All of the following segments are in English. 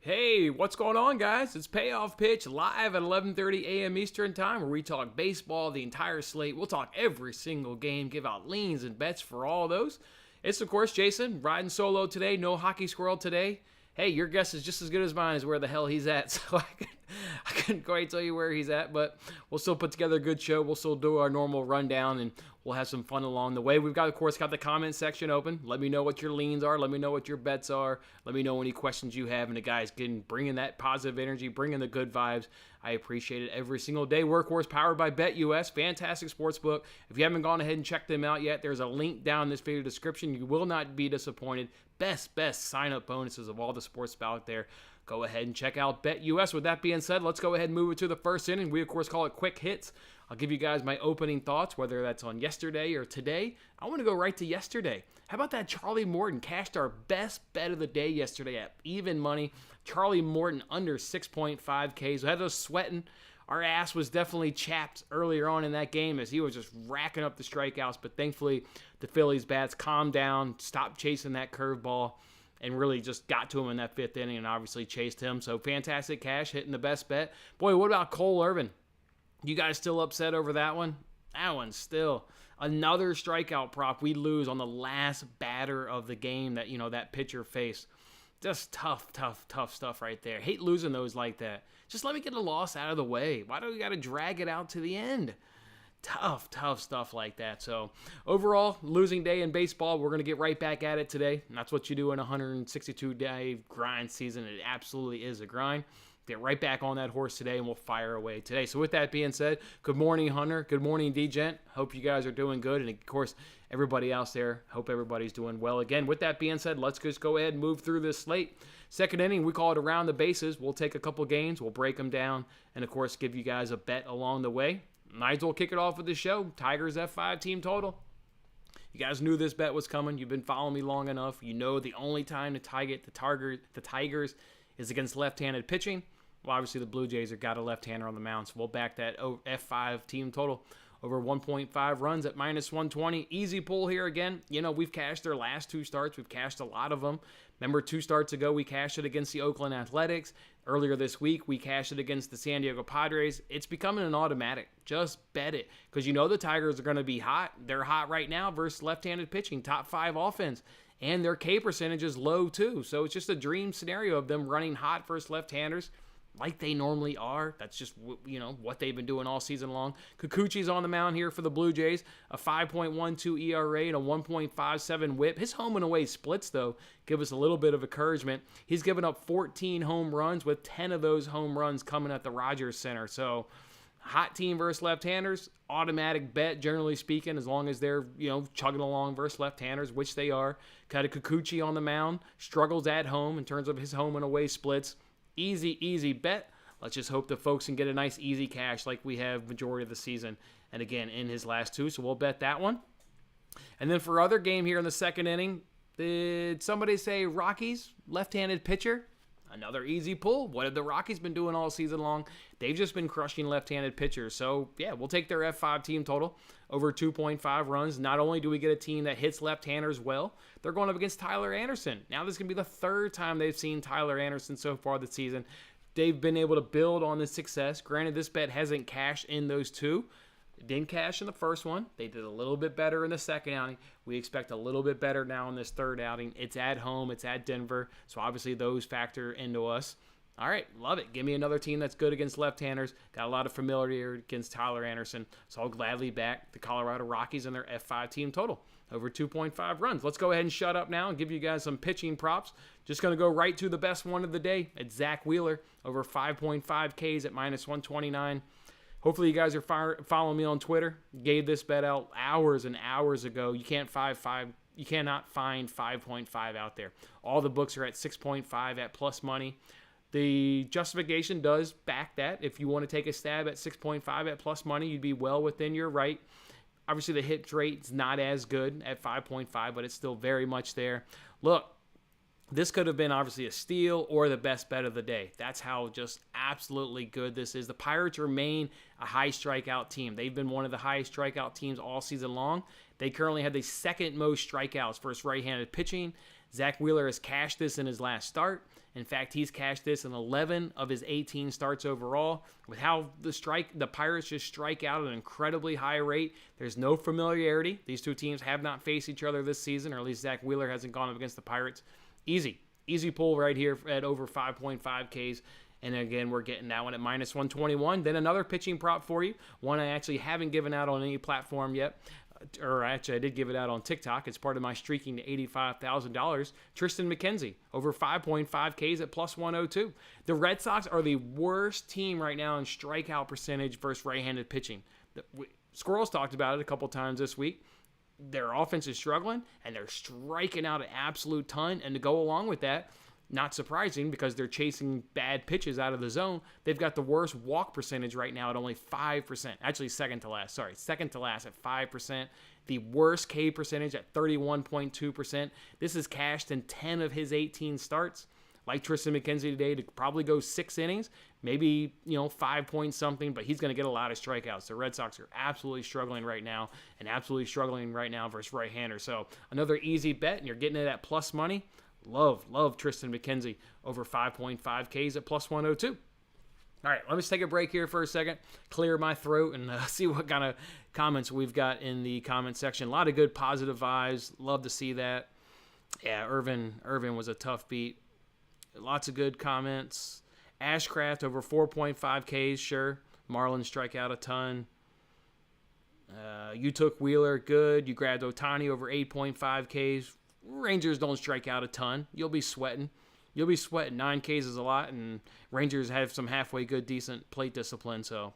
Hey, what's going on, guys? It's Payoff Pitch live at 11:30 a.m. Eastern Time, where we talk baseball, the entire slate. We'll talk every single game, give out leans and bets for all those. It's, of course, Jason, riding solo today. No Hockey Squirrel today. Hey, your guess is just as good as mine as where the hell he's at, so I couldn't quite tell you where he's at, but we'll still put together a good show. We'll still do our normal rundown, and we'll have some fun along the way. We've got, of course, got the comment section open. Let me know what your leans are. Let me know what your bets are. Let me know any questions you have, and the guys can bring in that positive energy, bring in the good vibes. I appreciate it every single day. Workhorse powered by BetUS, fantastic sportsbook. If you haven't gone ahead and checked them out yet, there's a link down in this video description. You will not be disappointed. Best sign-up bonuses of all the sports out there. Go ahead and check out BetUS. With that being said, let's go ahead and move it to the first inning. We, of course, call it quick hits. I'll give you guys my opening thoughts, whether that's on yesterday or today. I want to go right to yesterday. How about that Charlie Morton cashed our best bet of the day yesterday at even money. Charlie Morton under 6.5 Ks. We had us sweating. Our ass was definitely chapped earlier on in that game as he was just racking up the strikeouts. But thankfully, the Phillies bats calmed down, stopped chasing that curveball, and really just got to him in that fifth inning and obviously chased him. So fantastic cash, hitting the best bet. Boy, what about Cole Irvin? You guys still upset over that one? That one's still another strikeout prop we lose on the last batter of the game that, that pitcher faced. Just tough stuff right there. Hate losing those like that. Just let me get a loss out of the way. Why do we got to drag it out to the end? Tough stuff like that. So overall, losing day in baseball. We're going to get right back at it today. And that's what you do in a 162-day grind season. It absolutely is a grind. Get right back on that horse today, and we'll fire away today. So with that being said, good morning, Hunter. Good morning, D-Gent. Hope you guys are doing good. And, of course, everybody else there, hope everybody's doing well. Again, with that being said, let's just go ahead and move through this slate. Second inning, we call it around the bases. We'll take a couple games. We'll break them down and, of course, give you guys a bet along the way. Might as well kick it off with the show. Tigers F5 team total. You guys knew this bet was coming. You've been following me long enough. You know the only time to target the Tigers is against left-handed pitching. Well, obviously the Blue Jays have got a left-hander on the mound, so we'll back that F5 team total over 1.5 runs at minus 120. Easy pull here again. We've cashed their last two starts. We've cashed a lot of them. Remember, 2 starts ago, we cashed it against the Oakland Athletics. Earlier this week, we cashed it against the San Diego Padres. It's becoming an automatic. Just bet it, because the Tigers are going to be hot. They're hot right now versus left-handed pitching, top 5 offense. And their K percentage is low, too. So it's just a dream scenario of them running hot versus left-handers, like they normally are. That's just, what they've been doing all season long. Kikuchi's on the mound here for the Blue Jays. A 5.12 ERA and a 1.57 whip. His home and away splits, though, give us a little bit of encouragement. He's given up 14 home runs, with 10 of those home runs coming at the Rogers Center. So, hot team versus left-handers, automatic bet, generally speaking, as long as they're, chugging along versus left-handers, which they are. Got a Kikuchi on the mound. Struggles at home in terms of his home and away splits. Easy bet. Let's just hope the folks can get a nice easy cash like we have majority of the season. And again, in his last 2, so we'll bet that one. And then for other game here in the second inning, did somebody say Rockies, left-handed pitcher? Another easy pull. What have the Rockies been doing all season long? They've just been crushing left-handed pitchers. So, yeah, we'll take their F5 team total over 2.5 runs. Not only do we get a team that hits left-handers well, they're going up against Tyler Anderson. Now this is going to be the third time they've seen Tyler Anderson so far this season. They've been able to build on this success. Granted, this bet hasn't cashed in those 2. It didn't cash in the first one. They did a little bit better in the second outing. We expect a little bit better now in this third outing. It's at home. It's at Denver. So obviously those factor into us. All right, love it. Give me another team that's good against left-handers. Got a lot of familiarity against Tyler Anderson. So I'll gladly back the Colorado Rockies and their F5 team total over 2.5 runs. Let's go ahead and shut up now and give you guys some pitching props. Just going to go right to the best one of the day. It's Zach Wheeler over 5.5 Ks at minus 129. Hopefully you guys are following me on Twitter. Gave this bet out hours and hours ago. You cannot find 5.5 out there. All the books are at 6.5 at plus money. The justification does back that. If you want to take a stab at 6.5 at plus money, you'd be well within your right. Obviously, the hit rate's not as good at 5.5, but it's still very much there. Look, this could have been obviously a steal or the best bet of the day. That's how just absolutely good this is. The Pirates remain a high strikeout team. They've been one of the highest strikeout teams all season long. They currently have the second most strikeouts versus right-handed pitching. Zach Wheeler has cashed this in his last start. In fact, he's cashed this in 11 of his 18 starts overall. With how the Pirates just strike out at an incredibly high rate, there's no familiarity. These two teams have not faced each other this season, or at least Zach Wheeler hasn't gone up against the Pirates. Easy pull right here at over 5.5 Ks. And again, we're getting that one at minus 121. Then another pitching prop for you, one I actually haven't given out on any platform yet. Or actually, I did give it out on TikTok. It's part of my streaking to $85,000. Tristan McKenzie, over 5.5 Ks at plus 102. The Red Sox are the worst team right now in strikeout percentage versus right-handed pitching. Squirrels talked about it a couple times this week. Their offense is struggling, and they're striking out an absolute ton. And to go along with that, not surprising because they're chasing bad pitches out of the zone. They've got the worst walk percentage right now at only 5%. Actually, second to last at 5%. The worst K percentage at 31.2%. This is cashed in 10 of his 18 starts. Like Tristan McKenzie today, to probably go 6 innings, maybe 5 point something, but he's going to get a lot of strikeouts. The Red Sox are absolutely struggling right now, versus right-handers. So another easy bet, and you're getting it at plus money. Love Tristan McKenzie over 5.5 Ks at plus 102. All right, let me just take a break here for a second, clear my throat, and see what kind of comments we've got in the comment section. A lot of good positive vibes. Love to see that. Yeah, Irvin was a tough beat. Lots of good comments. Ashcraft over 4.5 Ks, sure. Marlins strike out a ton. You took Wheeler, good. You grabbed Ohtani over 8.5 Ks. Rangers don't strike out a ton. You'll be sweating. 9 Ks is a lot, and Rangers have some halfway good, decent plate discipline. So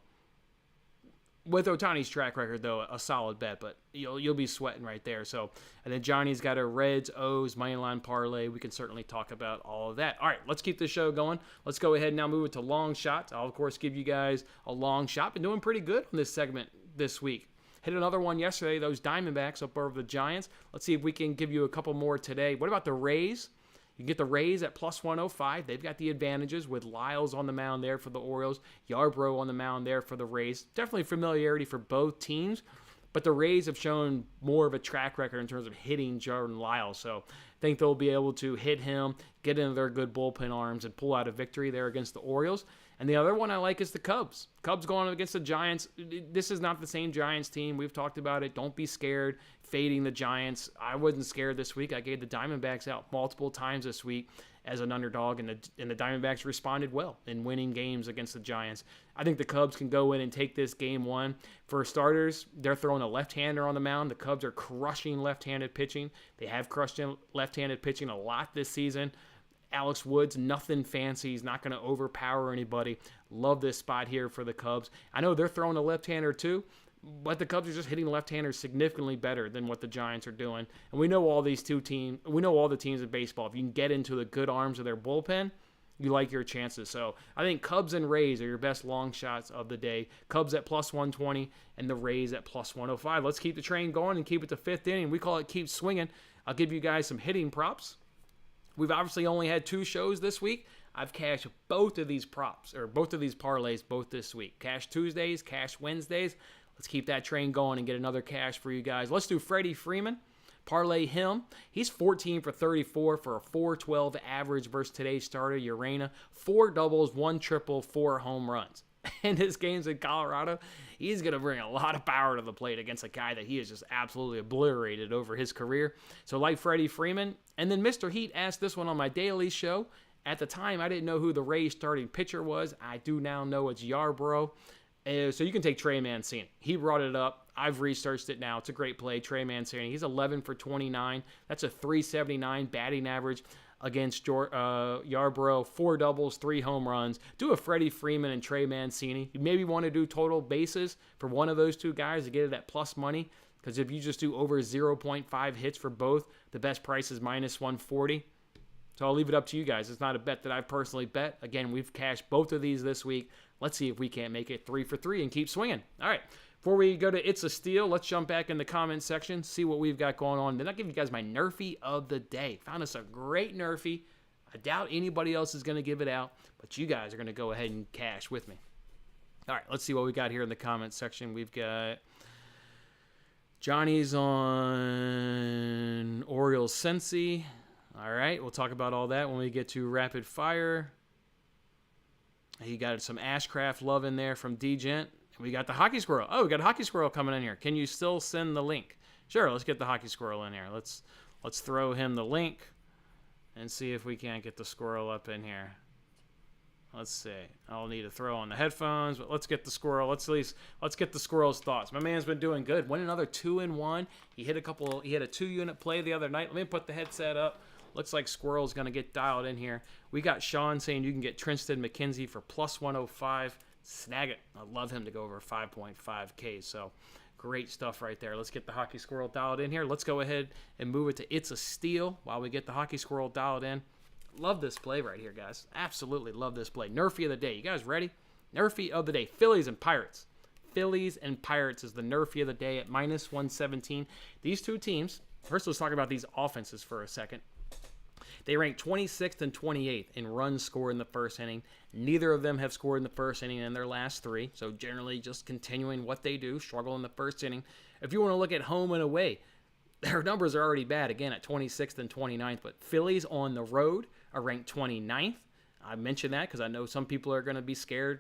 with Ohtani's track record, though, a solid bet, but you'll be sweating right there. So, and then Johnny's got a Reds, O's, moneyline parlay. We can certainly talk about all of that. All right, let's keep the show going. Let's go ahead and now move it to long shots. I'll, of course, give you guys a long shot. Been doing pretty good on this segment this week. Hit another one yesterday, those Diamondbacks up over the Giants. Let's see if we can give you a couple more today. What about the Rays? You can get the Rays at plus 105. They've got the advantages with Lyles on the mound there for the Orioles, Yarbrough on the mound there for the Rays. Definitely familiarity for both teams, but the Rays have shown more of a track record in terms of hitting Jordan Lyles. So I think they'll be able to hit him, get into their good bullpen arms, and pull out a victory there against the Orioles. And the other one I like is the Cubs. Cubs going up against the Giants. This is not the same Giants team. We've talked about it. Don't be scared fading the Giants. I wasn't scared this week. I gave the Diamondbacks out multiple times this week as an underdog, and the Diamondbacks responded well in winning games against the Giants. I think the Cubs can go in and take this game one. For starters, they're throwing a left-hander on the mound. The Cubs are crushing left-handed pitching. They have crushed left-handed pitching a lot this season. Alex Woods, nothing fancy. He's not going to overpower anybody. Love this spot here for the Cubs. I know they're throwing a left-hander too, but the Cubs are just hitting left-handers significantly better than what the Giants are doing. And we know all the teams in baseball. If you can get into the good arms of their bullpen, you like your chances. So I think Cubs and Rays are your best long shots of the day. Cubs at plus 120 and the Rays at plus 105. Let's keep the train going and keep it to fifth inning. We call it keep swinging. I'll give you guys some hitting props. We've obviously only had 2 shows this week. I've cashed both of these props, or both of these parlays, both this week. Cash Tuesdays, cash Wednesdays. Let's keep that train going and get another cash for you guys. Let's do Freddie Freeman. Parlay him. He's 14 for 34 for a 412 average versus today's starter, Urena. 4 doubles, 1 triple, 4 home runs. And his game's in Colorado. He's going to bring a lot of power to the plate against a guy that he has just absolutely obliterated over his career. So like Freddie Freeman. And then Mr. Heat asked this one on my daily show. At the time, I didn't know who the Rays starting pitcher was. I do now know it's Yarbrough. So you can take Trey Mancini. He brought it up. I've researched it now. It's a great play. Trey Mancini. He's 11 for 29. That's a 379 batting average against Yarbrough. 4 doubles, 3 home runs. Do a Freddie Freeman and Trey Mancini. You maybe want to do total bases for one of those two guys to get it at plus money. Because if you just do over 0.5 hits for both, the best price is minus 140. So I'll leave it up to you guys. It's not a bet that I personally bet. Again, we've cashed both of these this week. Let's see if we can't make it 3 for 3 and keep swinging. All right. Before we go to It's a Steal, let's jump back in the comments section, see what we've got going on. Then I'll give you guys my NRFI of the day. Found us a great NRFI. I doubt anybody else is going to give it out, but you guys are going to go ahead and cash with me. All right, let's see what we got here in the comments section. We've got Johnny's on Orioles Cincy. All right, we'll talk about all that when we get to rapid fire. You got some Ashcraft love in there from D-Gent. We got the Hockey Squirrel. Oh, we got a Hockey Squirrel coming in here. Can you still send the link? Sure, let's get the Hockey Squirrel in here. Let's throw him the link and see if we can't get the squirrel up in here. Let's see. I'll need to throw on the headphones, but let's get the squirrel. Let's get the squirrel's thoughts. My man's been doing good. Went another 2-1. He hit a 2-unit play the other night. Let me put the headset up. Looks like Squirrel's going to get dialed in here. We got Sean saying you can get Tristan McKenzie for plus 105. Snag it. I love him to go over 5.5K. So great stuff right there. Let's get the Hockey Squirrel dialed in here. Let's go ahead and move it to It's a Steal while we get the Hockey Squirrel dialed in. Love this play right here, guys. Absolutely love this play. NRFI of the day. You guys ready? NRFI of the day. Phillies and Pirates. Phillies and Pirates is the NRFI of the day at minus 117. These two teams, first let's talk about these offenses for a second. They rank 26th and 28th in runs scored in the first inning. Neither of them have scored in the first inning in their last three. So generally just continuing what they do, struggle in the first inning. If you want to look at home and away, their numbers are already bad, again, at 26th and 29th. But Phillies on the road are ranked 29th. I mentioned that because I know some people are going to be scared,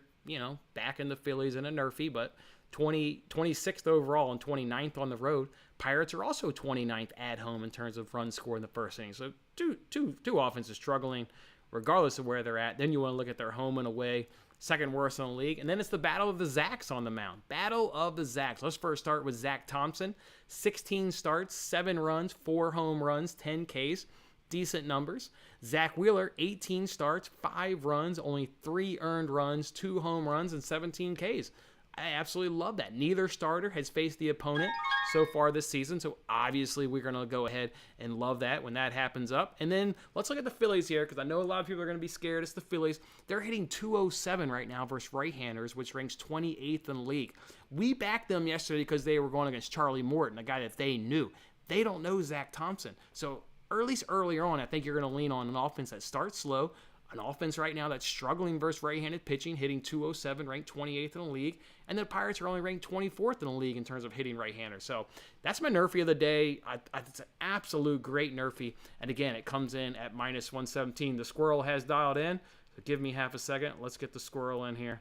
back in the Phillies in a NRFI. But 26th overall and 29th on the road. Pirates are also 29th at home in terms of runs scored in the first inning. So two offenses struggling regardless of where they're at. Then you want to look at their home and away, second worst in the league. And then it's the battle of the Zacks on the mound. Battle of the Zacks. Let's first start with Zach Thompson. 16 starts, 7 runs, 4 home runs, 10 Ks. Decent numbers. Zach Wheeler, 18 starts, 5 runs, only 3 earned runs, 2 home runs, and 17 Ks. I absolutely love that. Neither starter has faced the opponent so far this season, so obviously we're going to go ahead and love that when that happens up. And then let's look at the Phillies here, because I know a lot of people are going to be scared. It's the Phillies. They're hitting 207 right now versus right-handers, which ranks 28th in the league. We backed them yesterday because they were going against Charlie Morton, a guy that they knew. They don't know Zach Thompson. So at least earlier on, I think you're going to lean on an offense that starts slow, an offense right now that's struggling versus right-handed pitching, hitting 207, ranked 28th in the league, and the Pirates are only ranked 24th in the league in terms of hitting right-handers. So that's my NRFI of the day. It's an absolute great NRFI, and again, it comes in at minus 117. The Squirrel has dialed in, so give me half a second. Let's get the Squirrel in here,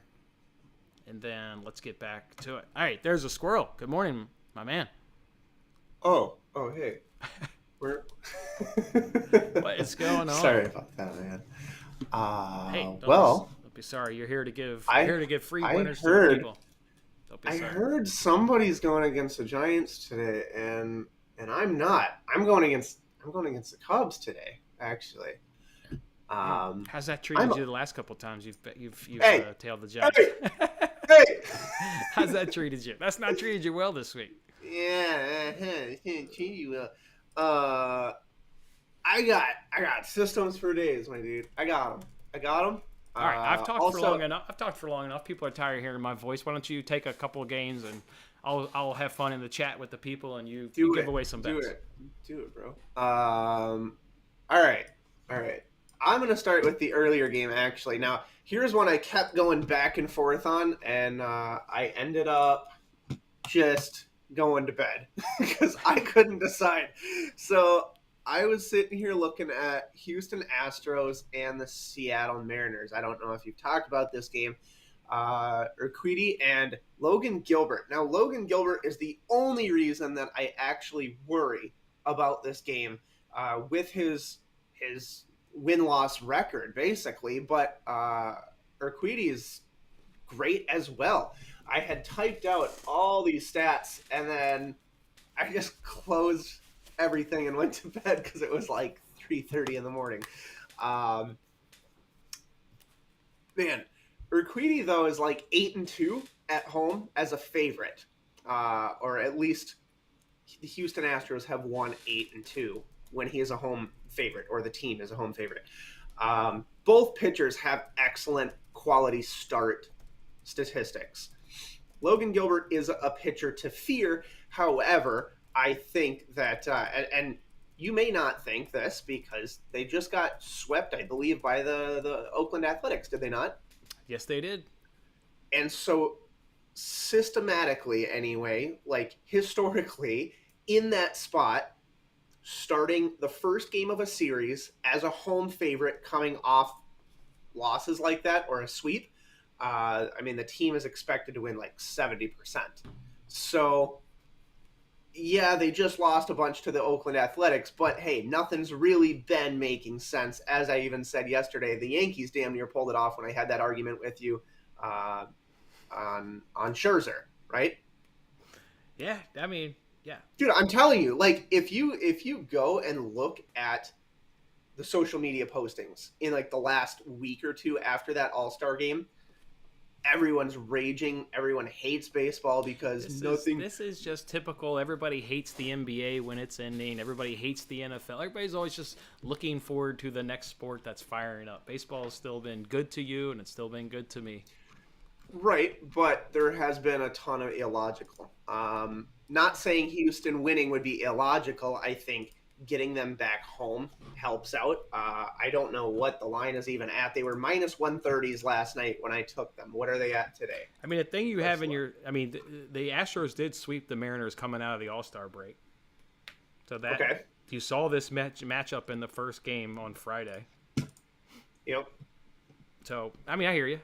and then let's get back to it. All right, there's a Squirrel. Good morning, my man. Oh, hey. What is going on? Sorry about that, man. Hey, don't be sorry. You're here to give free winners to the people. I heard somebody's going against the Giants today, and I'm not. I'm going against the Cubs today, actually. How's that treated you the last couple times you've tailed the Giants? Hey. How's that treated you? That's not treated you well this week. Yeah, it didn't treat you well. I got systems for days, my dude. I got them. All right, I've talked for long enough. People are tired of hearing my voice. Why don't you take a couple of games and I'll have fun in the chat with the people and you give away some bets. Do it, bro. All right. I'm gonna start with the earlier game actually. Now, here's one I kept going back and forth on, and I ended up just going to bed because I couldn't decide. So I was sitting here looking at Houston Astros and the Seattle Mariners. I don't know if you've talked about this game. Urquidy and Logan Gilbert. Now, Logan Gilbert is the only reason that I actually worry about this game with his win-loss record, basically. But Urquidy is great as well. I had typed out all these stats, and then I just closed everything and went to bed because it was like 3:30 in the morning. Man, Urquidy though is like 8-2 at home as a favorite, or at least the Houston Astros have won 8-2 when he is a home favorite, or the team is a home favorite. Both pitchers have excellent quality start statistics. Logan Gilbert is a pitcher to fear. However, I think that, and you may not think this because they just got swept, I believe, by the Oakland Athletics, did they not? Yes, they did. And so systematically, anyway, like historically, in that spot, starting the first game of a series as a home favorite coming off losses like that or a sweep. I mean, the team is expected to win like 70%. So, yeah, they just lost a bunch to the Oakland Athletics, but hey, nothing's really been making sense. As I even said yesterday, the Yankees damn near pulled it off when I had that argument with you on Scherzer, right? Yeah, I mean, yeah. Dude, I'm telling you, like if you go and look at the social media postings in like the last week or two after that All-Star game, everyone's raging. Everyone hates baseball because this is just typical. Everybody hates the NBA when it's ending. Everybody hates the NFL. Everybody's always just looking forward to the next sport that's firing up. Baseball has still been good to you, and it's still been good to me. Right, but there has been a ton of illogical. Not saying Houston winning would be illogical. I think getting them back home helps out. I don't know what the line is even at. They were minus 130s last night when I took them. What are they at today? I mean, the thing you have in your – I mean, the Astros did sweep the Mariners coming out of the All-Star break. So that okay. You saw this matchup in the first game on Friday. Yep. So, I mean, I hear you.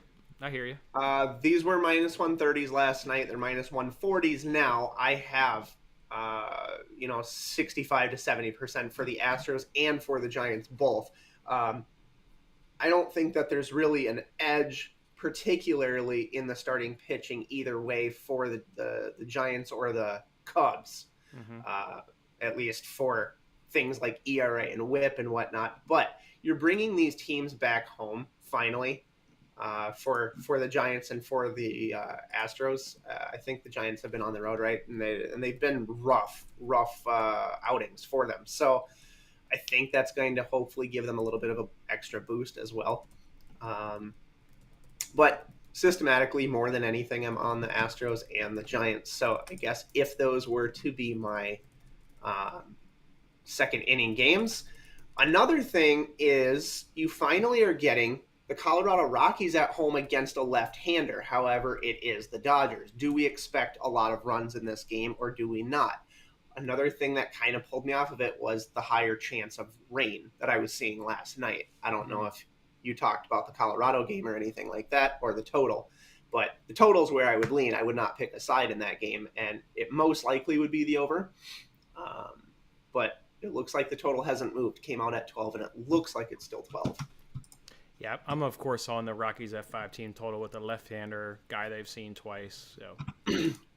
These were minus 130s last night. They're minus 140s now. I have 65 to 70% for the Astros and for the Giants both. I don't think that there's really an edge, particularly in the starting pitching either way for the Giants or the Cubs, at least for things like ERA and WHIP and whatnot. But you're bringing these teams back home finally. For the Giants and for the Astros. I think the Giants have been on the road, right? And they've been rough outings for them. So I think that's going to hopefully give them a little bit of an extra boost as well. But systematically, more than anything, I'm on the Astros and the Giants. So I guess if those were to be my second inning games, another thing is you finally are getting the Colorado Rockies at home against a left-hander. However, it is the Dodgers. Do we expect a lot of runs in this game or do we not? Another thing that kind of pulled me off of it was the higher chance of rain that I was seeing last night. I don't know if you talked about the Colorado game or anything like that or the total, but the total is where I would lean. I would not pick a side in that game, and it most likely would be the over. But it looks like the total hasn't moved. Came out at 12, and it looks like it's still 12. Yeah, I'm of course on the Rockies F5 team total with the left-hander guy they've seen twice. So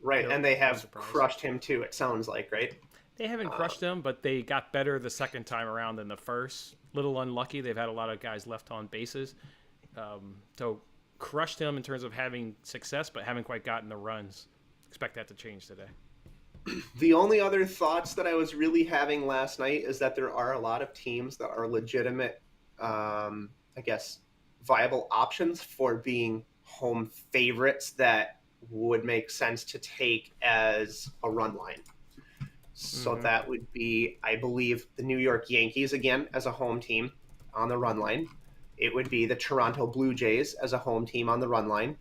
right, and they have crushed him too. It sounds like, right? They haven't crushed him, but they got better the second time around than the first. Little unlucky. They've had a lot of guys left on bases, so crushed him in terms of having success, but haven't quite gotten the runs. Expect that to change today. The only other thoughts that I was really having last night is that there are a lot of teams that are legitimate. I guess, viable options for being home favorites that would make sense to take as a run line. So that would be, I believe, the New York Yankees again as a home team on the run line. It would be the Toronto Blue Jays as a home team on the run line.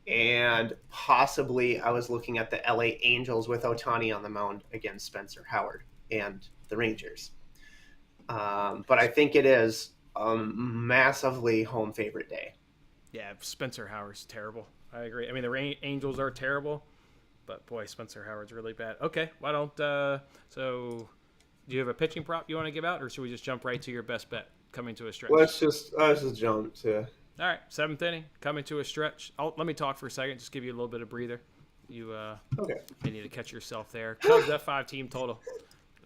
And possibly I was looking at the LA Angels with Ohtani on the mound against Spencer Howard and the Rangers. But I think it is a massively home favorite day. Yeah, Spencer Howard's terrible. I agree. I mean, the Angels are terrible, but boy, Spencer Howard's really bad. Okay, why don't so do you have a pitching prop you want to give out, or should we just jump right to your best bet coming to a stretch? Let's just jump to. All right, seventh inning coming to a stretch. Let me talk for a second, just give you a little bit of breather. You okay? May need to catch yourself there. Cubs F5 team total.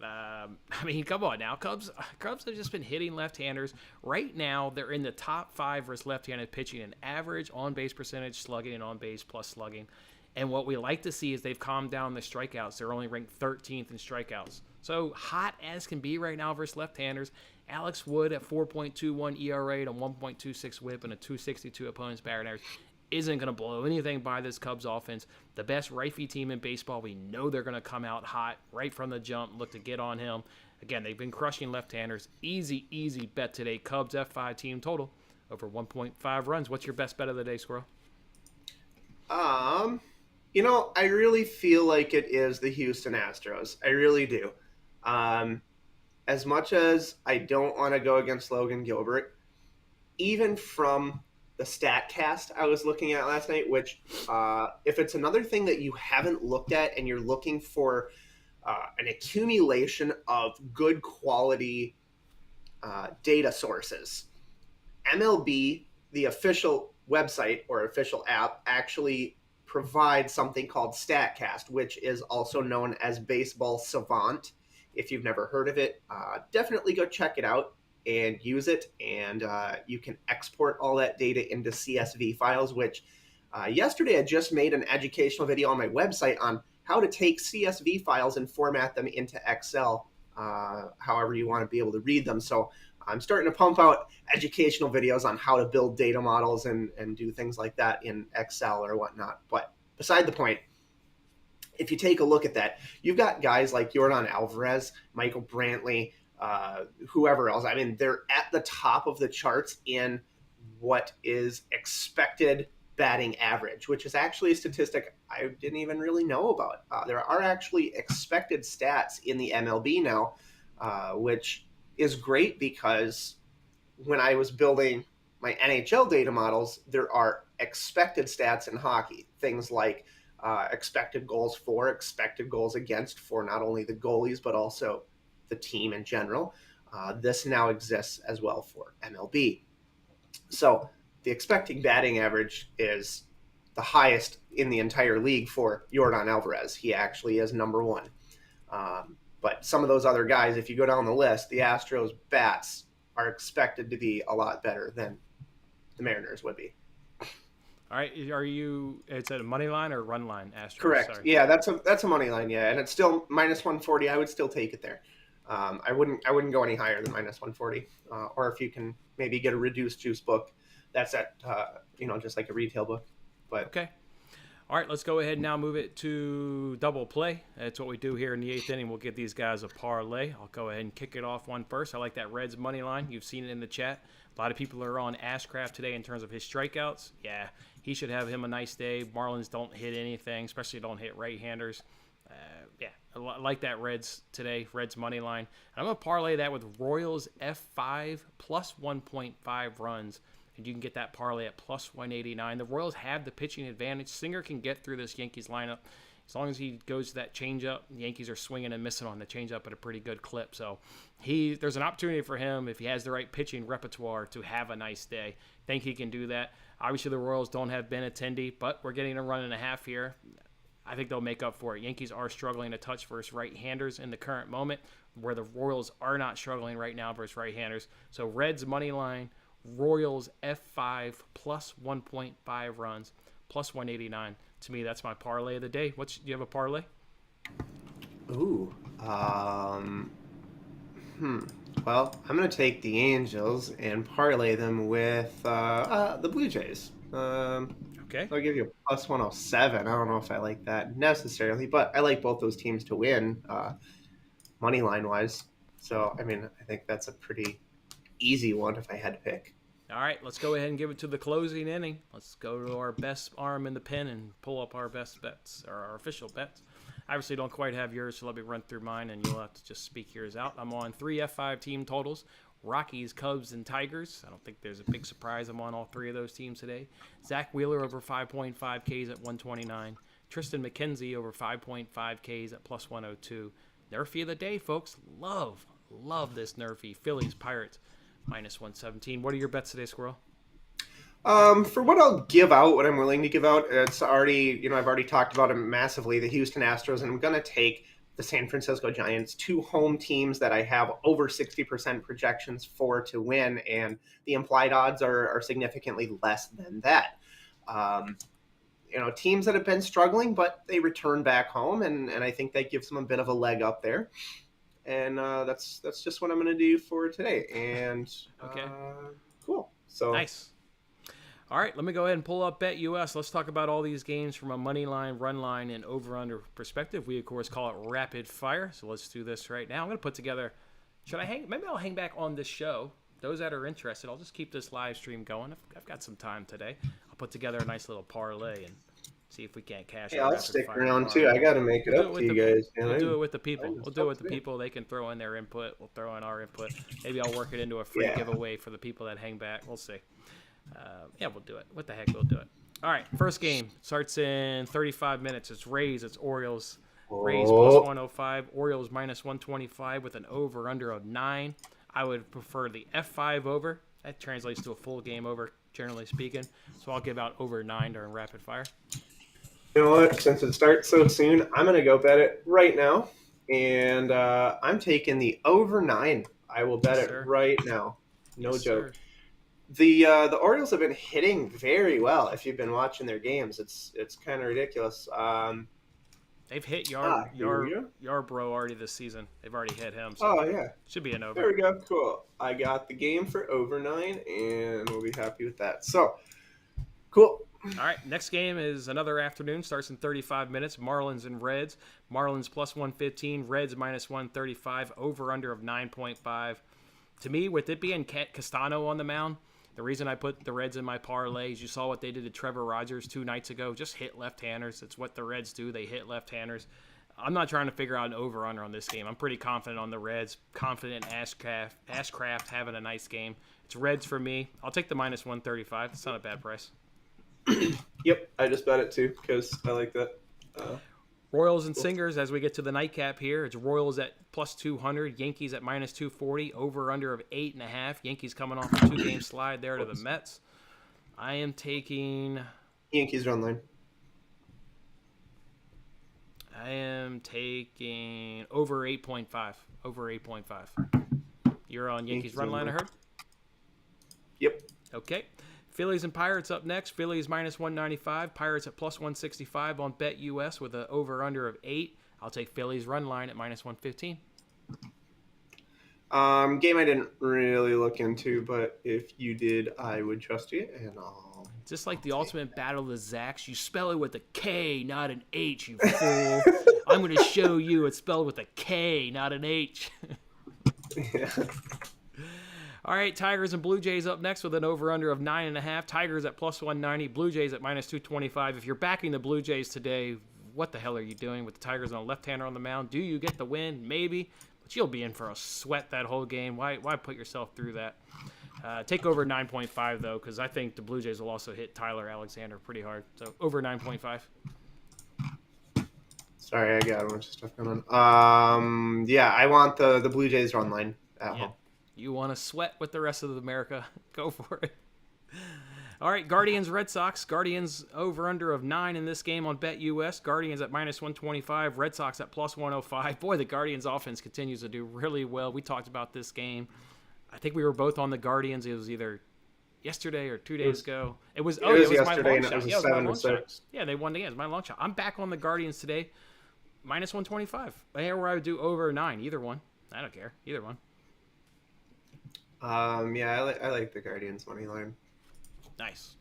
I mean, come on now. Cubs have just been hitting left-handers. Right now, they're in the top 5 versus left-handed pitching in average on-base percentage, slugging, and on-base plus slugging. And what we like to see is they've calmed down the strikeouts. They're only ranked 13th in strikeouts. So hot as can be right now versus left-handers. Alex Wood at 4.21 ERA and a 1.26 WHIP and a 262 opponent's batting average isn't going to blow anything by this Cubs offense. The best righty team in baseball. We know they're going to come out hot right from the jump, look to get on him. Again, they've been crushing left-handers. Easy bet today. Cubs F5 team total over 1.5 runs. What's your best bet of the day, Squirrel? I really feel like it is the Houston Astros. I really do. as much as I don't want to go against Logan Gilbert, even from the StatCast I was looking at last night, which if it's another thing that you haven't looked at and you're looking for an accumulation of good quality data sources, MLB, the official website or official app, actually provides something called StatCast, which is also known as Baseball Savant. If you've never heard of it, definitely go check it out and use it. And you can export all that data into CSV files, which yesterday I just made an educational video on my website on how to take CSV files and format them into Excel, however you want to be able to read them. So I'm starting to pump out educational videos on how to build data models and do things like that in Excel or whatnot. But beside the point, if you take a look at that, you've got guys like Yordan Alvarez, Michael Brantley, whoever else. I mean, they're at the top of the charts in what is expected batting average, which is actually a statistic I didn't even really know about. There are actually expected stats in the MLB now, which is great because when I was building my NHL data models, there are expected stats in hockey, things like expected goals for, expected goals against for not only the goalies, but also the team in general. This now exists as well for MLB. So the expected batting average is the highest in the entire league for Yordan Alvarez. He actually is number one. But some of those other guys, if you go down the list, the Astros bats are expected to be a lot better than the Mariners would be. All right, it's a money line or run line, Astros? Correct. Sorry. Yeah, that's a money line. Yeah, and it's still minus 140. I would still take it there. I wouldn't go any higher than minus 140. Or if you can maybe get a reduced juice book, that's at just like a retail book. But okay. All right, let's go ahead and now move it to double play. That's what we do here in the 8th inning. We'll give these guys a parlay. I'll go ahead and kick it off one first. I like that Reds money line. You've seen it in the chat. A lot of people are on Ashcraft today in terms of his strikeouts. Yeah, he should have him a nice day. Marlins don't hit anything, especially don't hit right-handers. Yeah, I like that Reds today, Reds money line. And I'm going to parlay that with Royals F5 plus 1.5 runs. And you can get that parlay at plus 189. The Royals have the pitching advantage. Singer can get through this Yankees lineup. As long as he goes to that changeup, the Yankees are swinging and missing on the changeup at a pretty good clip. So there's an opportunity for him, if he has the right pitching repertoire, to have a nice day. Think he can do that. Obviously, the Royals don't have Benintendi, but we're getting a run and a half here. I think they'll make up for it. Yankees are struggling to touch versus right-handers in the current moment, where the Royals are not struggling right now versus right-handers. So Reds money line, Royals F5 plus 1.5 runs, plus 189. To me, that's my parlay of the day. Do you have a parlay? Ooh. Well, I'm going to take the Angels and parlay them with the Blue Jays. Okay. I'll give you a plus 107. I don't know if I like that necessarily, but I like both those teams to win, money line wise. So, I mean, I think that's a pretty easy one if I had to pick. All right, let's go ahead and give it to the closing inning. Let's go to our best arm in the pen and pull up our best bets, or our official bets. I obviously don't quite have yours, so let me run through mine, and you'll have to just speak yours out. I'm on 3 F5 team totals, Rockies, Cubs, and Tigers. I don't think there's a big surprise. I'm on all 3 of those teams today. Zach Wheeler over 5.5 Ks at 129. Tristan McKenzie over 5.5 Ks at plus 102. NRFI of the day, folks. Love this NRFI. Phillies, Pirates. Minus 117. What are your bets today, Squirrel? For what I'll give out, what I'm willing to give out, it's already, I've already talked about it massively, the Houston Astros, and I'm going to take the San Francisco Giants, 2 home teams that I have over 60% projections for to win, and the implied odds are significantly less than that. Teams that have been struggling, but they return back home, and I think that gives them a bit of a leg up there. And that's just what I'm going to do for today. And okay, cool. So nice. All right, let me go ahead and pull up BetUS. Let's talk about all these games from a money line, run line, and over/under perspective. We of course call it rapid fire. So let's do this right now. I'm going to put together. Maybe I'll hang back on this show. Those that are interested, I'll just keep this live stream going. I've got some time today. I'll put together a nice little parlay and See if we can't cash Hey, our I'll rapid stick fire around too. I parlay. got to make it We'll do it up to with you the guys. Man. we'll do it with the people. I'm We'll do it with the tough today. people. They can throw in their input. We'll throw in our input. Maybe I'll work it into a free Yeah. giveaway for the people that hang back. We'll see. Yeah, we'll do it. What the heck, we'll do it. All right, first game starts in 35 minutes. It's Rays. It's Orioles. Rays plus 105. Orioles minus 125 with an over/under of 9. I would prefer the F5 over. That translates to a full game over, generally speaking. So I'll give out over 9 during rapid fire. You know what? Since it starts so soon, I'm going to go bet it right now. And I'm taking the over 9. I will bet it right now. No joke. Sir. The Orioles have been hitting very well. If you've been watching their games, it's kind of ridiculous. They've hit Yarbrough already this season. They've already hit him. So should be an over. There we go. Cool. I got the game for over 9, and we'll be happy with that. So, cool. All right, next game is another afternoon. Starts in 35 minutes. Marlins and Reds. Marlins plus 115. Reds minus 135. Over/under of 9.5. To me, with it being Castano on the mound, the reason I put the Reds in my parlay is you saw what they did to Trevor Rogers 2 nights ago. Just hit left-handers. It's what the Reds do. They hit left-handers. I'm not trying to figure out an over/under on this game. I'm pretty confident on the Reds. Confident in Ashcraft having a nice game. It's Reds for me. I'll take the minus 135. It's not a bad price. Yep, I just bet it too because I like that. Royals and Singers as we get to the nightcap here. It's Royals at plus 200, Yankees at minus 240, over/under of 8.5. Yankees coming off a 2-game slide there to the Mets. I am taking Yankees run line. I am taking over 8.5. Over 8.5. You're on Yankees run line, I heard? Yep. Okay. Phillies and Pirates up next. Phillies minus 195. Pirates at plus 165 on BetUS with an over/under of 8. I'll take Phillies run line at minus 115. Game I didn't really look into, but if you did, I would trust you. And I'll... Just like the ultimate battle of the Zacks, you spell it with a K, not an H, you fool. I'm going to show you it's spelled with a K, not an H. Yeah. All right, Tigers and Blue Jays up next with an over/under of 9.5. Tigers at plus 190, Blue Jays at minus 225. If you're backing the Blue Jays today, what the hell are you doing with the Tigers on a left-hander on the mound? Do you get the win? Maybe, but you'll be in for a sweat that whole game. Why put yourself through that? Take over 9.5, though, because I think the Blue Jays will also hit Tyler Alexander pretty hard. So over 9.5. Sorry, I got a bunch of stuff going on. Yeah, I want the Blue Jays run line at home. You want to sweat with the rest of America? Go for it. All right, Guardians, Red Sox. Guardians over/under of 9 in this game on BetUS. Guardians at minus 125. Red Sox at plus 105. Boy, the Guardians offense continues to do really well. We talked about this game. I think we were both on the Guardians. It was either yesterday or 2 days ago. It was yesterday, my long and shot. it was a Yeah, it was my long 7-6. shot. Yeah, they won the game. It was my long shot. I'm back on the Guardians today. Minus 125. Or I would do over 9. Either one. I don't care. Either one. Yeah, I like the Guardians money line. Nice.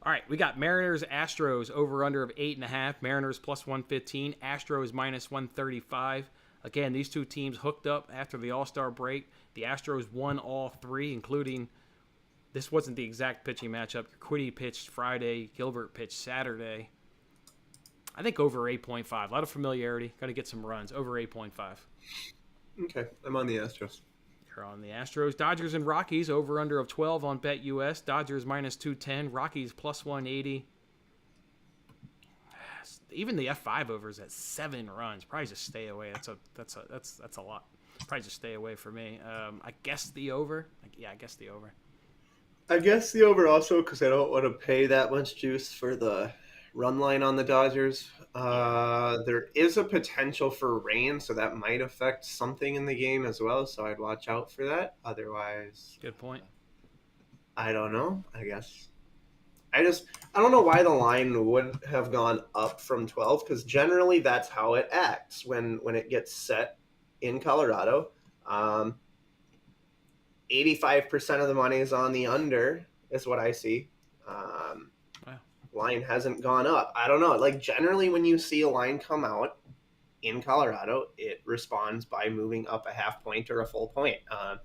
All right, we got Mariners, Astros over/under of 8.5. Mariners plus 115. Astros minus 135. Again, these two teams hooked up after the All-Star break. The Astros won all 3, including this wasn't the exact pitching matchup. Quiddy pitched Friday. Gilbert pitched Saturday. I think over 8.5. A lot of familiarity. Got to get some runs. Over 8.5. Okay, I'm on the Astros. You're on the Astros. Dodgers and Rockies over/under of 12 on BetUS. Dodgers minus 210. Rockies plus 180. Even the F5 over is at 7 runs. Probably just stay away. That's a lot. Probably just stay away for me. I guess the over. I guess the over. I guess the over also because I don't want to pay that much juice for the run line on the Dodgers. There is a potential for rain, so that might affect something in the game as well. So I'd watch out for that. Otherwise, good point. I don't know. I guess I don't know why the line would have gone up from 12 because generally that's how it acts when it gets set in Colorado. 85% of the money is on the under is what I see. Line hasn't gone up. I don't know. Like generally when you see a line come out in Colorado, it responds by moving up a half point or a full point. I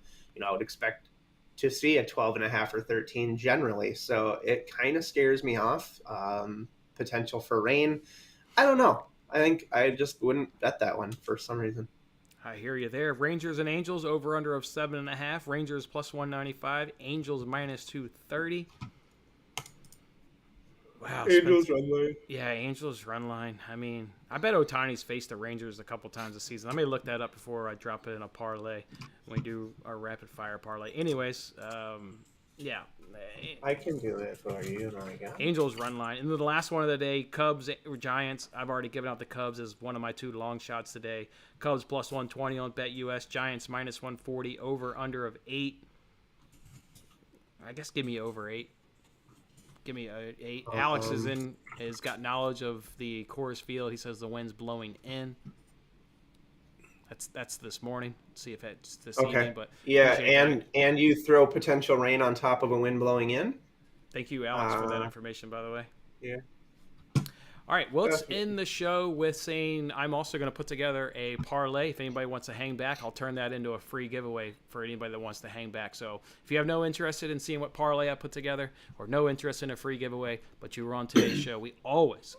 would expect to see a 12.5 or 13 generally. So it kind of scares me off. potential for rain. I don't know. I think I just wouldn't bet that one for some reason. I hear you there. Rangers and Angels over under of 7.5. Rangers plus 195. Angels minus 230. Wow, Angels run line. Yeah, Angels run line. I mean, I bet Otani's faced the Rangers a couple times this season. I may look that up before I drop it in a parlay when we do our rapid fire parlay. Anyways, yeah. I can do it for you, my God. Angels run line. And then the last one of the day, Cubs or Giants. I've already given out the Cubs as one of my 2 long shots today. Cubs plus 120 on BetUS. Giants minus 140. Over under of 8. I guess give me over 8. Give me a 8. Alex has got knowledge of the Coors Field. He says the wind's blowing in. That's this morning. See if it's this evening. But yeah, and you throw potential rain on top of a wind blowing in. Thank you, Alex, for that information, by the way. Yeah. All right, well, let's end the show with saying I'm also going to put together a parlay. If anybody wants to hang back, I'll turn that into a free giveaway for anybody that wants to hang back. So if you have no interest in seeing what parlay I put together or no interest in a free giveaway, but you were on today's show, we always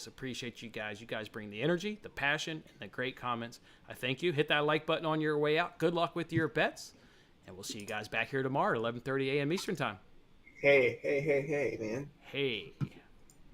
appreciate you guys. You guys bring the energy, the passion, and the great comments. I thank you. Hit that like button on your way out. Good luck with your bets, and we'll see you guys back here tomorrow at 11:30 a.m. Eastern Time. Hey, man. Hey.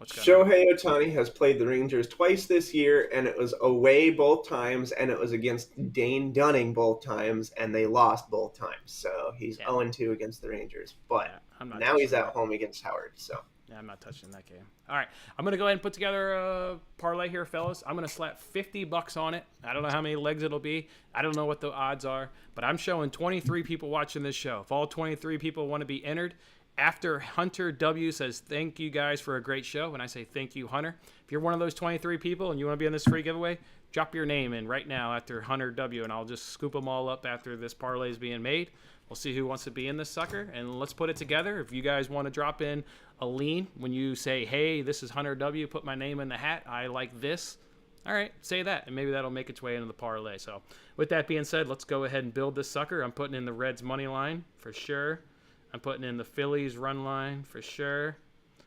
Shohei Ohtani has played the Rangers twice this year, and it was away both times, and it was against Dane Dunning both times, and they lost both times. So he's 0-2 against the Rangers. But now he's at home against Howard. So yeah, I'm not touching that game. All right, I'm going to go ahead and put together a parlay here, fellas. I'm going to slap $50 on it. I don't know how many legs it'll be. I don't know what the odds are, but I'm showing 23 people watching this show. If all 23 people want to be entered, after Hunter W says, thank you guys for a great show, and I say thank you, Hunter. If you're one of those 23 people and you want to be in this free giveaway, drop your name in right now after Hunter W, and I'll just scoop them all up after this parlay is being made. We'll see who wants to be in this sucker, and let's put it together. If you guys want to drop in a lean when you say, hey, this is Hunter W, put my name in the hat, I like this. All right, say that, and maybe that'll make its way into the parlay. So with that being said, let's go ahead and build this sucker. I'm putting in the Reds money line for sure. I'm putting in the Phillies run line for sure.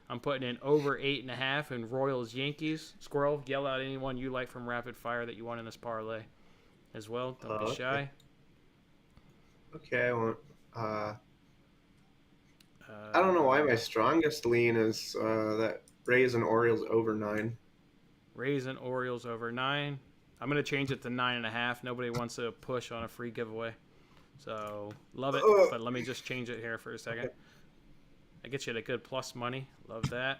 I'm putting in over 8.5 and Royals Yankees. Squirrel, yell out anyone you like from Rapid Fire that you want in this parlay as well. Don't be shy. Okay, I want. I don't know why my strongest lean is that Rays and Orioles over 9. Rays and Orioles over 9. I'm going to change it to 9.5. Nobody wants to push on a free giveaway. So, love it, but let me just change it here for a second. I get you at a good plus money. Love that.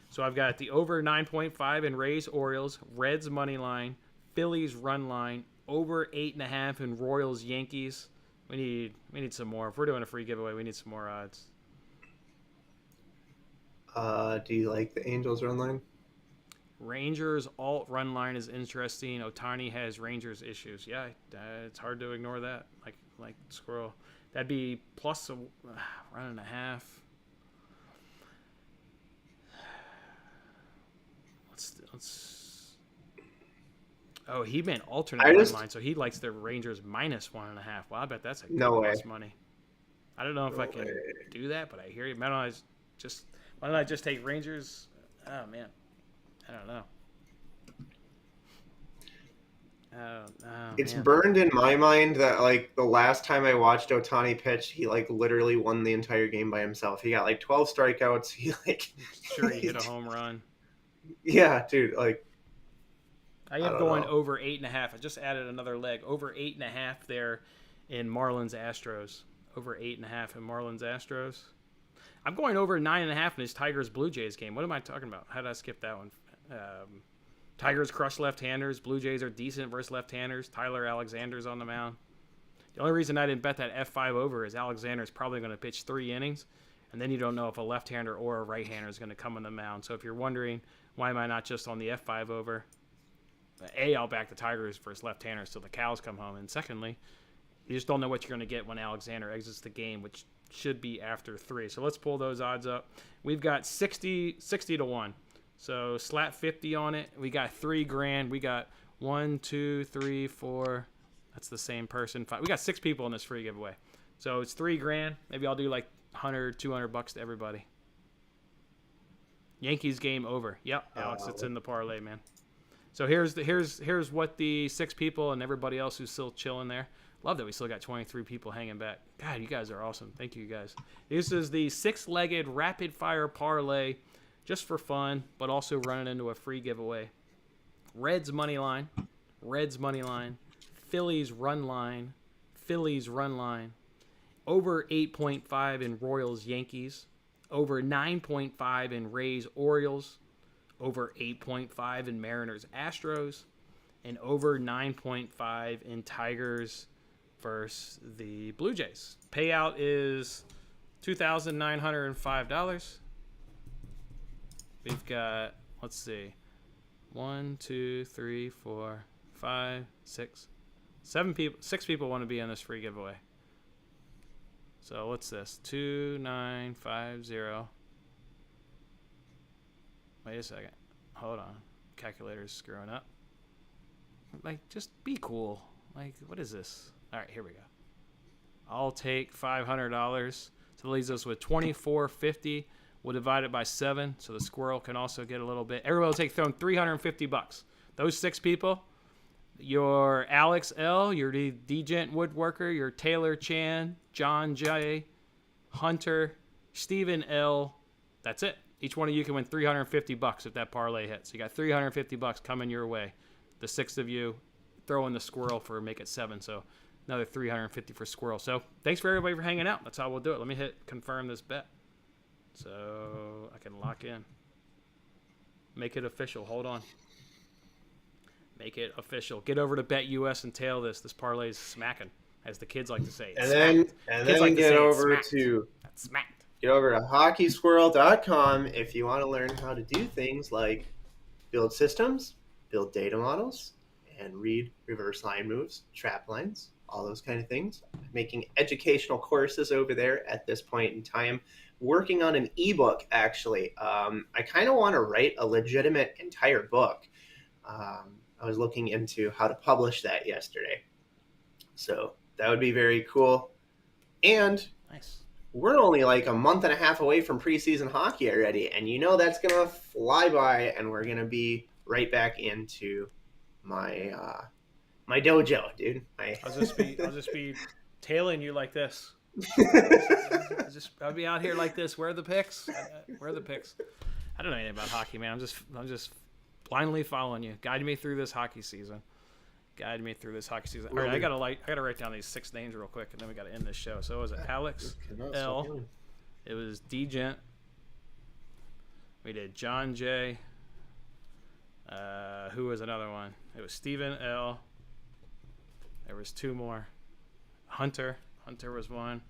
So, I've got the over 9.5 in Rays, Orioles, Reds money line, Phillies run line, over 8.5 in Royals, Yankees. We need some more. If we're doing a free giveaway, we need some more odds. Do you like the Angels run line? Rangers alt run line is interesting. Ohtani has Rangers issues. Yeah, it's hard to ignore that. Like Squirrel, that'd be plus a run and a half. Let's. Oh, he meant alternate run line, so he likes the Rangers minus 1.5. Well, I bet that's a good plus money. I don't know if I can do that, but I hear you. Why don't I just take Rangers? Oh man. I don't know. It's burned in my mind that like the last time I watched Ohtani pitch, he like literally won the entire game by himself. He got like 12 strikeouts. He hit a home run. Yeah, dude. Like I am going over 8.5. I just added another leg. Over 8.5 there in Marlins Astros. Over 8.5 in Marlins Astros. I'm going over 9.5 in this Tigers Blue Jays game. What am I talking about? How did I skip that one? Tigers crush left-handers. Blue Jays are decent versus left-handers. Tyler Alexander's on the mound. The only reason I didn't bet that F5 over is Alexander's probably going to pitch 3 innings, and then you don't know if a left-hander or a right-hander is going to come on the mound. So if you're wondering why am I not just on the F5 over, A, I'll back the Tigers versus left-handers till the cows come home, and secondly, you just don't know what you're going to get when Alexander exits the game, which should be after 3. So let's pull those odds up. We've got 60 to 1. So slap 50 on it. We got $3,000. We got 1, 2, 3, 4. That's the same person. 5. We got 6 people in this free giveaway. So it's $3,000. Maybe I'll do like $100, $200 to everybody. Yankees game over. Yep, Alex, it's in the parlay, man. So here's what the 6 people and everybody else who's still chilling there. Love that we still got 23 people hanging back. God, you guys are awesome. Thank you, guys. This is the 6-legged rapid fire parlay, just for fun, but also running into a free giveaway. Reds money line, Phillies run line, over 8.5 in Royals Yankees, over 9.5 in Rays Orioles, over 8.5 in Mariners Astros, and over 9.5 in Tigers versus the Blue Jays. Payout is $2,905. We've got, let's see, 1, 2, 3, 4, 5, 6, 7 people. 6 people want to be in this free giveaway. So what's this? 2950. Wait a second. Hold on. Calculator's screwing up. Like, just be cool. Like, what is this? All right, here we go. I'll take $500. So that leaves us with $24.50. We'll divide it by 7, so the squirrel can also get a little bit. Everybody will take thrown $350. Those 6 people. Your Alex L, your Degent Woodworker, your Taylor Chan, John J, Hunter, Stephen L. That's it. Each one of you can win $350 if that parlay hits. So you got $350 coming your way. The 6 of you throw in the squirrel for make it 7. So another $350 for squirrel. So thanks for everybody for hanging out. That's how we'll do it. Let me hit confirm this bet so I can lock in. Make it official. Hold on. Make it official. Get over to BetUS and tail this. This parlay is smacking, as the kids like to say. And then get over to hockeysquirrel.com if you want to learn how to do things like build systems, build data models, and read reverse line moves, trap lines, all those kind of things. Making educational courses over there at this point in time. Working on an ebook, actually. I kind of want to write a legitimate entire book. I was looking into how to publish that yesterday. So that would be very cool. And nice. We're only like a month and a half away from preseason hockey already. And you know that's going to fly by, and we're going to be right back into my my dojo, dude. I'll just be tailing you like this. I'll be out here like this. Where are the picks? Where are the picks? I don't know anything about hockey, man. I'm just blindly following you. Guide me through this hockey season. All right, I gotta write down these 6 names real quick, and then we gotta end this show. So was it Alex L? It was Degent. We did John J. Who was another one? It was Stephen L. There was 2 more. Hunter was one.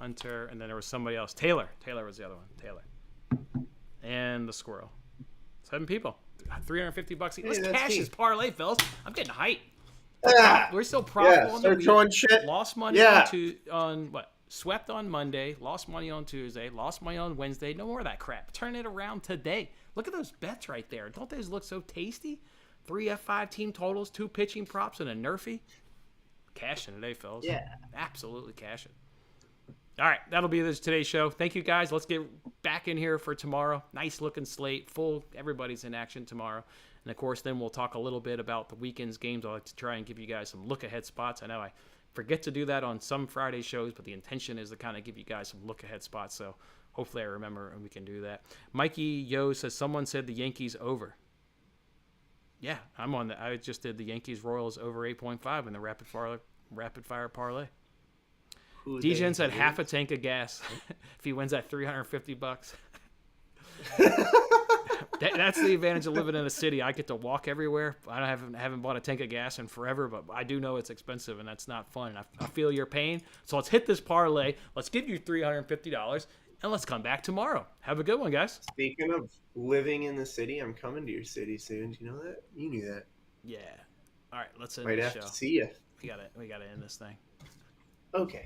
And then there was somebody else. Taylor was the other one. And the squirrel. 7 people. $350 each. Let's cash this parlay, fellas. I'm getting hyped. We're still profitable on the week. Shit. Lost money on what? Swept on Monday. Lost money on Tuesday. Lost money on Wednesday. No more of that crap. Turn it around today. Look at those bets right there. Don't those look so tasty? 3 F5 team totals, 2 pitching props, and a NRFI. Cashing today, fellas. Yeah. Absolutely cashing. All right, that'll be today's show. Thank you, guys. Let's get back in here for tomorrow. Nice looking slate, full. Everybody's in action tomorrow. And, of course, then we'll talk a little bit about the weekend's games. I like to try and give you guys some look-ahead spots. I know I forget to do that on some Friday shows, but the intention is to kind of give you guys some look-ahead spots. So hopefully I remember and we can do that. Mikey Yo says, someone said the Yankees over. Yeah, I'm on that. I just did the Yankees Royals over 8.5 in the rapid fire parlay. Degen said half a tank of gas if he wins that $350. That's the advantage of living in a city. I get to walk everywhere. I haven't bought a tank of gas in forever, but I do know it's expensive, and that's not fun. I feel your pain. So let's hit this parlay. Let's give you $350, and let's come back tomorrow. Have a good one, guys. Speaking of living in the city, I'm coming to your city soon. Do you know that? You knew that. Yeah. All right, let's end the show. Might have to see you. We gotta end this thing. Okay.